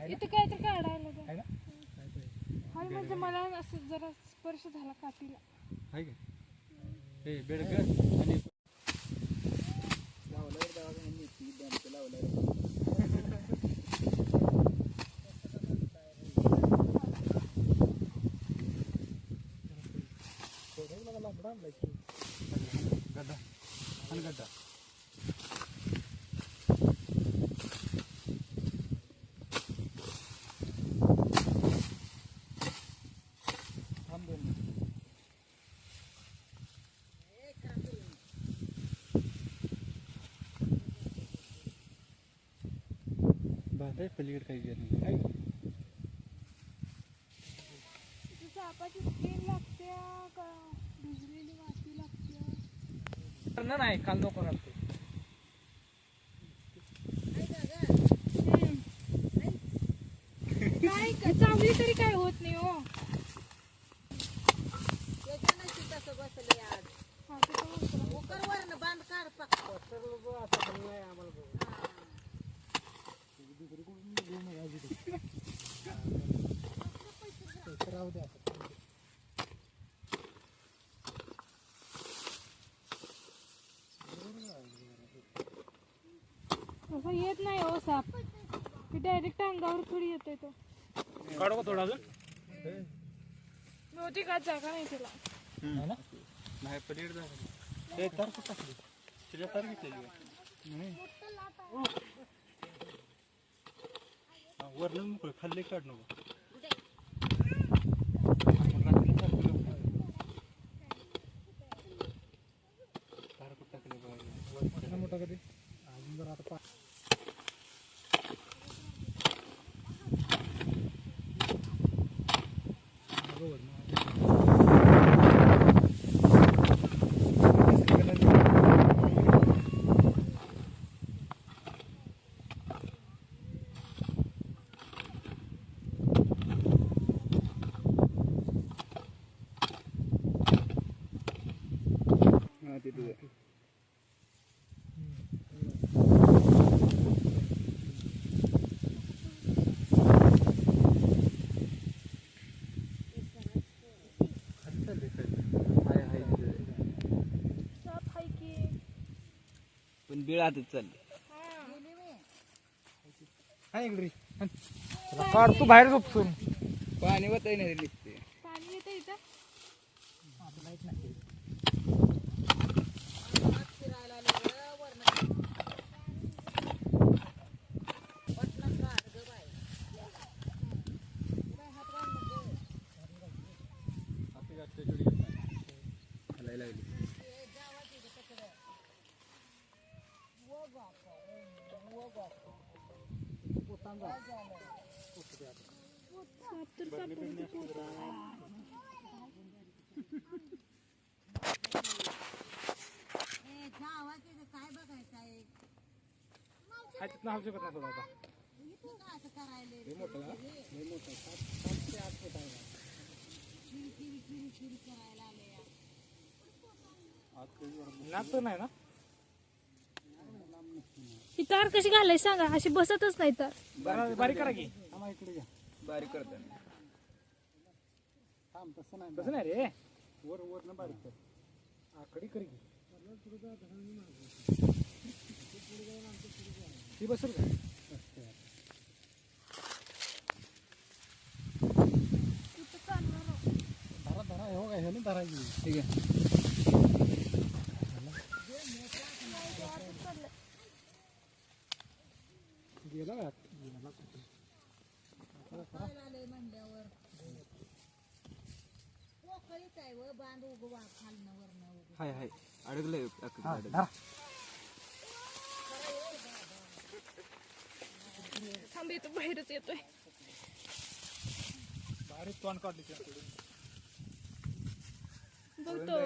इथं काय तर काढायला हा म्हणजे मला असं जरा स्पर्श झाला काठीला आहे का हे बेडकर आणि गड्डा आणि गड्डा बाहेर पलीकडे काही गेलं नाही सापाची स्किन लागते का भिजलेली माती लागते नाही काल नको घालते काय चांगली तरी काय होत नाही हो असं येत नाही हो साप की डायरेक्ट अंगावर थोडी येते तो काढू का थोडा अजून नव्हती का जागा नाही तिला नाही पलीकडे जागा ते तार कुठं टाकली तुझ्या तार घेतलेली नाही वरनं मोकळं खाल्ले काढ नको तार कुठं टाकले बघा मोठा कधी अजून जर आता पण बिळ आतच चालली काढ तू बाहेर झोपसून पाणी वताय नाही निघते पाणी येतं इथं नाही ना ही तार कशी घालाय सांगा अशी बसतच नाही तर बारीक करा की बारीक करतात तसं नाही रे वर वर बारीक कर आकडी कर की ती बसल का धरा धरा हो काय हे धरा ठीक आहे गेला हाय हाय अडकलंय थांब येतो बाहेरच येतोय भारी तोंड काढली त्याकडे बघतो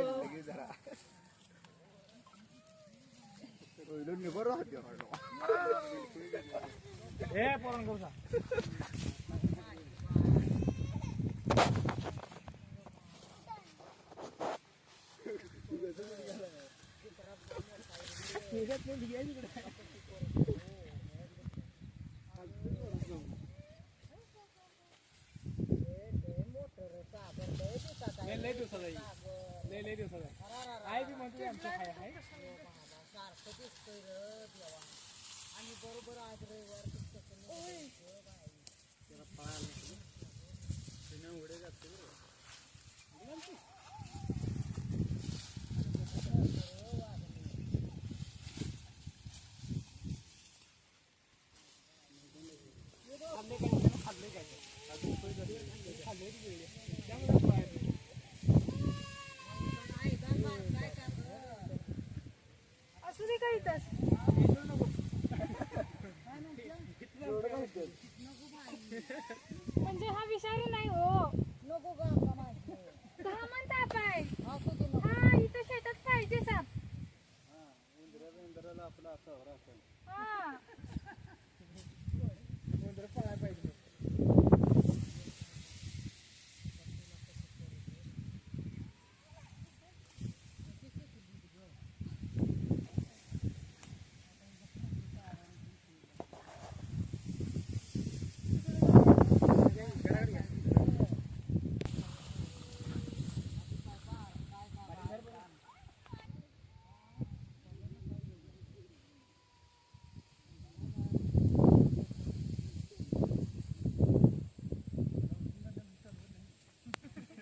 हे पोरांनो करू लय दिवसाचा आहे बी म्हणतो आमच्या खाय आहे असू दे काही तास म्हणजे हा विषारी नाही हो धामण साप आहे हा इथं शेतात पाहिजे साप हा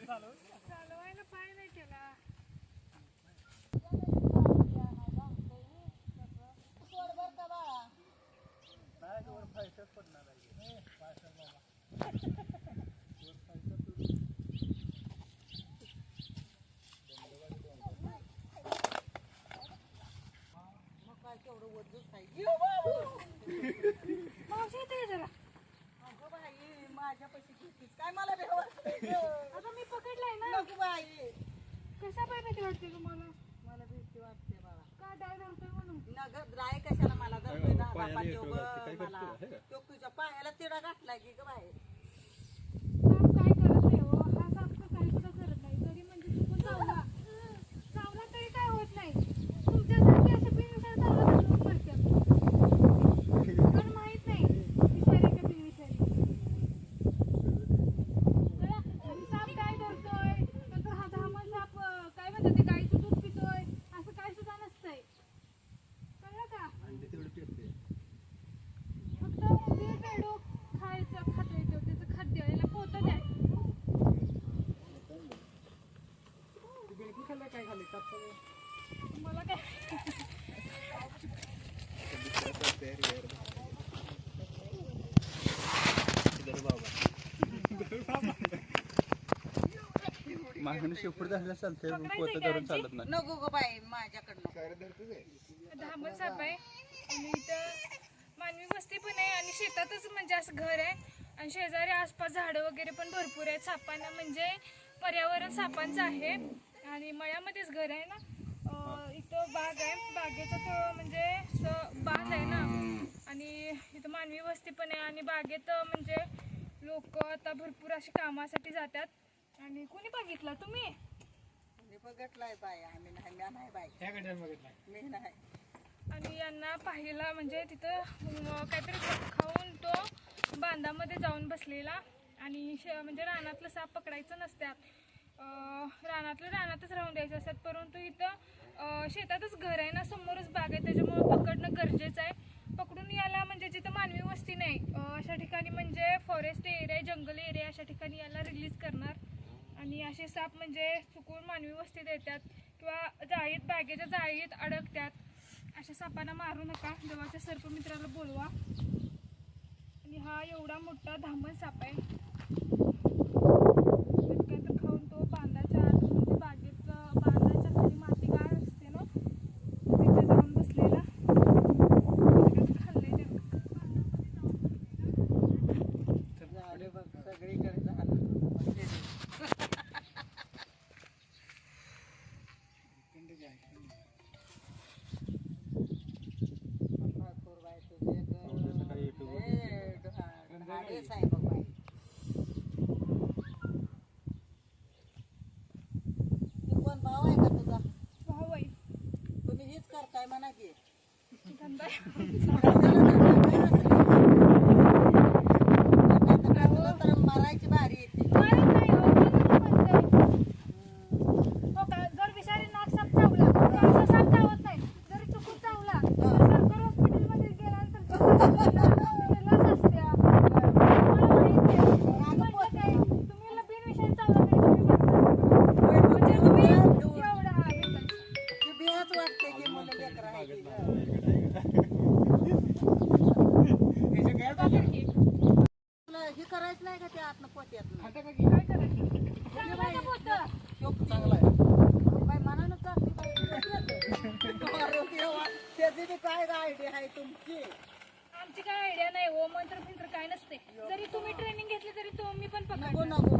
चालवायला पाय नाही त्याला मावशी येते जरा काय मला आता मी पकडलाय ना कसा पाय भीती वाटते तुम्हाला मला भीती वाटते बाबा का डाय धरतोय म्हणून नगर राय कशाला मला धरतोय मला तो तुझ्या पायाला तिडा घातला की ग बाहेर साप काय करत नाही हो हा साप तर काही सुद्धा करत नाही जरी म्हणजे चुकून चावला तरी काय होत नाही तुमच्यासारखे असे बिनविषारी चावला तर लोक मरतात पण माहित नाही विषारी का बिनविषारी साप काय धरतोय तर हा धामण साप काय म्हणतात ते गाईचं दूध पितोय असं काय सुद्धा नसतंय कळलं का फक्त बीळ पेडू खायचं खातोय तो त्याचं खाद्य याला पोतं द्या खाल्लं काय खाल्लं कापसा मला काय मागणी शेपूट झालेला चालतंय पोतं धरून चालत नाही नको ग बाई माझ्याकडनं धामण साप आहे आणि इथं मानवी वस्ती पण आहे आणि शेतातच म्हणजे असं घर आहे आणि शेजारी आसपास झाडं वगैरे पण भरपूर आहेत सापांना म्हणजे पर्यावरण सापांचं आहे आणि मळ्यामध्येच घर आहे ना इथं बाग आहे बागेचं म्हणजे असं बाग आहे ना आणि इथं मानवी वस्ती पण आहे आणि बागेत म्हणजे लोक आता भरपूर अशी कामासाठी जातात आणि कोणी बघितला तुम्ही मी बघितलाय बाई आम्ही नाही बाई ह्या गड्यात बघितला मी नाही आणि यांना पाहिला म्हणजे तिथं काहीतरी खाऊन तो बांधामध्ये जाऊन बसलेला आणि म्हणजे रानातलं साप पकडायचं नसतात रानातच राहून द्यायचं असतात परंतु इथं शेतातच घर आहे ना समोरच बाग आहे त्याच्यामुळं पकडणं गरजेचं आहे पकडून याला म्हणजे जिथं मानवी वस्ती नाही अशा ठिकाणी म्हणजे फॉरेस्ट एरिया जंगल एरिया अशा ठिकाणी याला रिलीज करणार आणि असे साप म्हणजे चुकून मानवी वस्तीत येतात किंवा जाळीत बागेच्या जाळीत अडकतात अशा सापांना मारू नका जवळच्या सर्पमित्राला बोलवा आणि हा एवढा मोठा धामण साप आहे काय तर खाऊन तो बांधाच्या आत बाई. तू कोण भाव आहे का तुझा? भाऊ आहे तुम्ही हेच करताय म्हणा की धंदा तर मारायची भारी येते. मारत नाही हो, कोणाला मारतंय? हो का, जर विषारी नाग साप चावला तर असा साप चावत नाही. जरी चुकून चावला तर सरकारी हॉस्पिटलमध्ये गेल्यानंतर हॉस्पिटललाच असत्या. तुम्हाला माहिती आहे. म्हणजे काय, तुम्ही बिनविषारी चावला तरी तुम्ही मरता. म्हणजे तुम्ही एवढा हा भेटायचा. ती बियाच वाटते की मुलं लेकरं आहे की गं. तुला हे करायचं नाही का ते आतनं पोत्यातनं? काय करायचं? चांगलं का पोतं? चांगला आहे. काय मनानं चालली बाई. अरे देवा, त्याची बी काय आयडिया आहे तुमची? आमची काय आयडिया नाही हो, मंत्र फिंत्र काय नसते. जरी तुम्ही ट्रेनिंग घेतली तरी तुम्ही पण नको पकडणार. नको